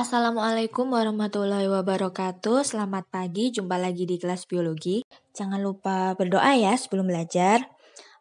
Assalamualaikum warahmatullahi wabarakatuh. Selamat pagi, jumpa lagi di kelas biologi. Jangan lupa berdoa ya sebelum belajar.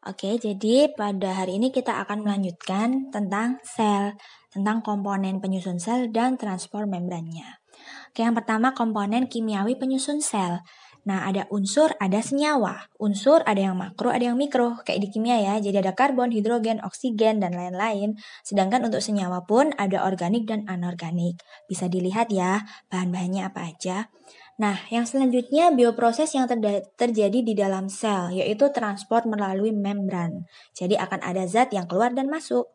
Oke, jadi pada hari ini kita akan melanjutkan tentang sel, tentang komponen penyusun sel dan transport membrannya. Oke, yang pertama komponen kimiawi penyusun sel. Nah, ada unsur, ada senyawa. Unsur ada yang makro, ada yang mikro. Kayak di kimia ya, jadi ada karbon, hidrogen, oksigen, dan lain-lain. Sedangkan untuk senyawa pun ada organik dan anorganik. Bisa dilihat ya, bahan-bahannya apa aja. Nah, yang selanjutnya bioproses yang terjadi di dalam sel, yaitu transport melalui membran. Jadi akan ada zat yang keluar dan masuk.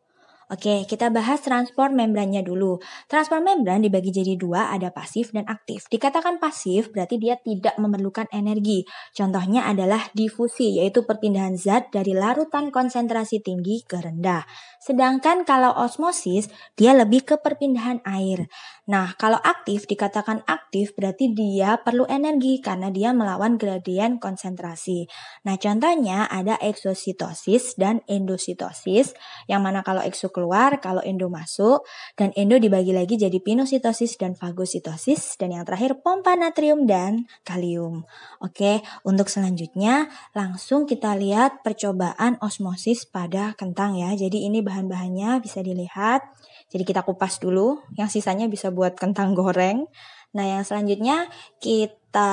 Oke, kita bahas transport membrannya dulu. Transport membran dibagi jadi dua, ada pasif dan aktif. Dikatakan pasif berarti dia tidak memerlukan energi. Contohnya adalah difusi, yaitu perpindahan zat dari larutan konsentrasi tinggi ke rendah. Sedangkan kalau osmosis, dia lebih ke perpindahan air. Nah, kalau aktif dikatakan aktif berarti dia perlu energi karena dia melawan gradien konsentrasi. Nah, contohnya ada eksositosis dan endositosis, yang mana kalau ekso keluar, kalau endo masuk, dan endo dibagi lagi jadi pinositosis dan fagositosis, dan yang terakhir pompa natrium dan kalium. Oke, untuk selanjutnya langsung kita lihat percobaan osmosis pada kentang ya. Jadi ini bahan-bahannya bisa dilihat. Jadi kita kupas dulu, yang sisanya bisa buat kentang goreng. Nah, yang selanjutnya kita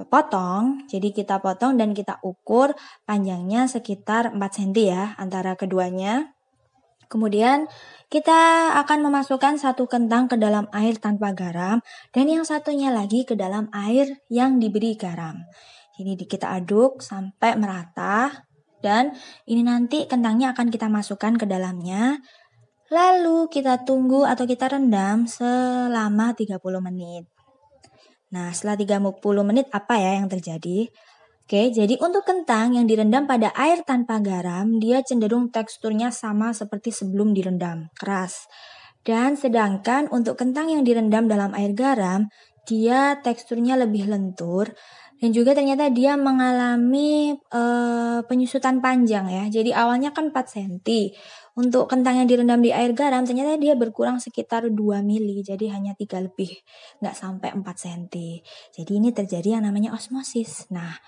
potong. Jadi kita potong dan kita ukur panjangnya sekitar 4 cm ya antara keduanya. Kemudian kita akan memasukkan satu kentang ke dalam air tanpa garam dan yang satunya lagi ke dalam air yang diberi garam. Jadi kita aduk sampai merata dan ini nanti kentangnya akan kita masukkan ke dalamnya. Lalu kita tunggu atau kita rendam selama 30 menit. Nah, setelah 30 menit apa ya yang terjadi? Oke, jadi untuk kentang yang direndam pada air tanpa garam, dia cenderung teksturnya sama seperti sebelum direndam, keras. Dan sedangkan untuk kentang yang direndam dalam air garam, dia teksturnya lebih lentur. Dan juga ternyata dia mengalami penyusutan panjang ya. Jadi awalnya kan 4 cm. Untuk kentang yang direndam di air garam, ternyata dia berkurang sekitar 2 mili. Jadi hanya 3 lebih, nggak sampai 4 cm. Jadi ini terjadi yang namanya osmosis. Nah,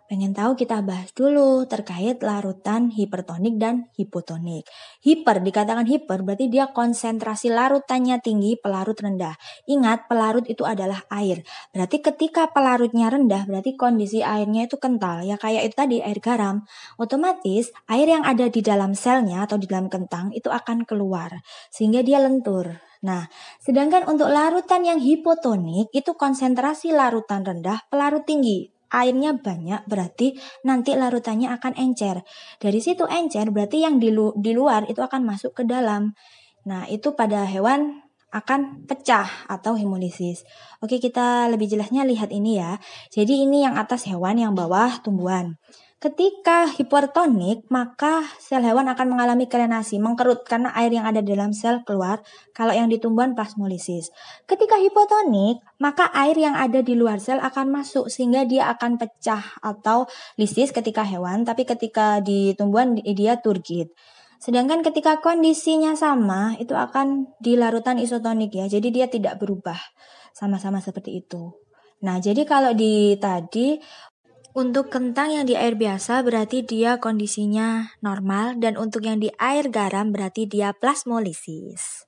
pengen tahu kita bahas dulu terkait larutan hipertonik dan hipotonik. Hiper dikatakan hiper berarti dia konsentrasi larutannya tinggi, pelarut rendah. Ingat pelarut itu adalah air. Berarti ketika pelarutnya rendah berarti kondisi airnya itu kental. Ya kayak itu tadi air garam. Otomatis air yang ada di dalam selnya atau di dalam kentang itu akan keluar. Sehingga dia lentur. Nah, sedangkan untuk larutan yang hipotonik itu konsentrasi larutan rendah, pelarut tinggi. Airnya banyak berarti nanti larutannya akan encer. Dari situ encer berarti yang di luar itu akan masuk ke dalam. Nah, itu pada hewan akan pecah atau hemolisis. Oke, kita lebih jelasnya lihat ini ya. Jadi ini yang atas hewan, yang bawah tumbuhan. Ketika hipertonik, maka sel hewan akan mengalami kelenasi, mengkerut karena air yang ada dalam sel keluar. Kalau yang di tumbuhan plasmolisis. Ketika hipotonik, maka air yang ada di luar sel akan masuk sehingga dia akan pecah atau lisis ketika hewan, tapi ketika di tumbuhan dia turgid. Sedangkan ketika kondisinya sama, itu akan di larutan isotonik ya. Jadi dia tidak berubah. Sama-sama seperti itu. Nah, jadi kalau di tadi untuk kentang yang di air biasa berarti dia kondisinya normal dan untuk yang di air garam berarti dia plasmolisis.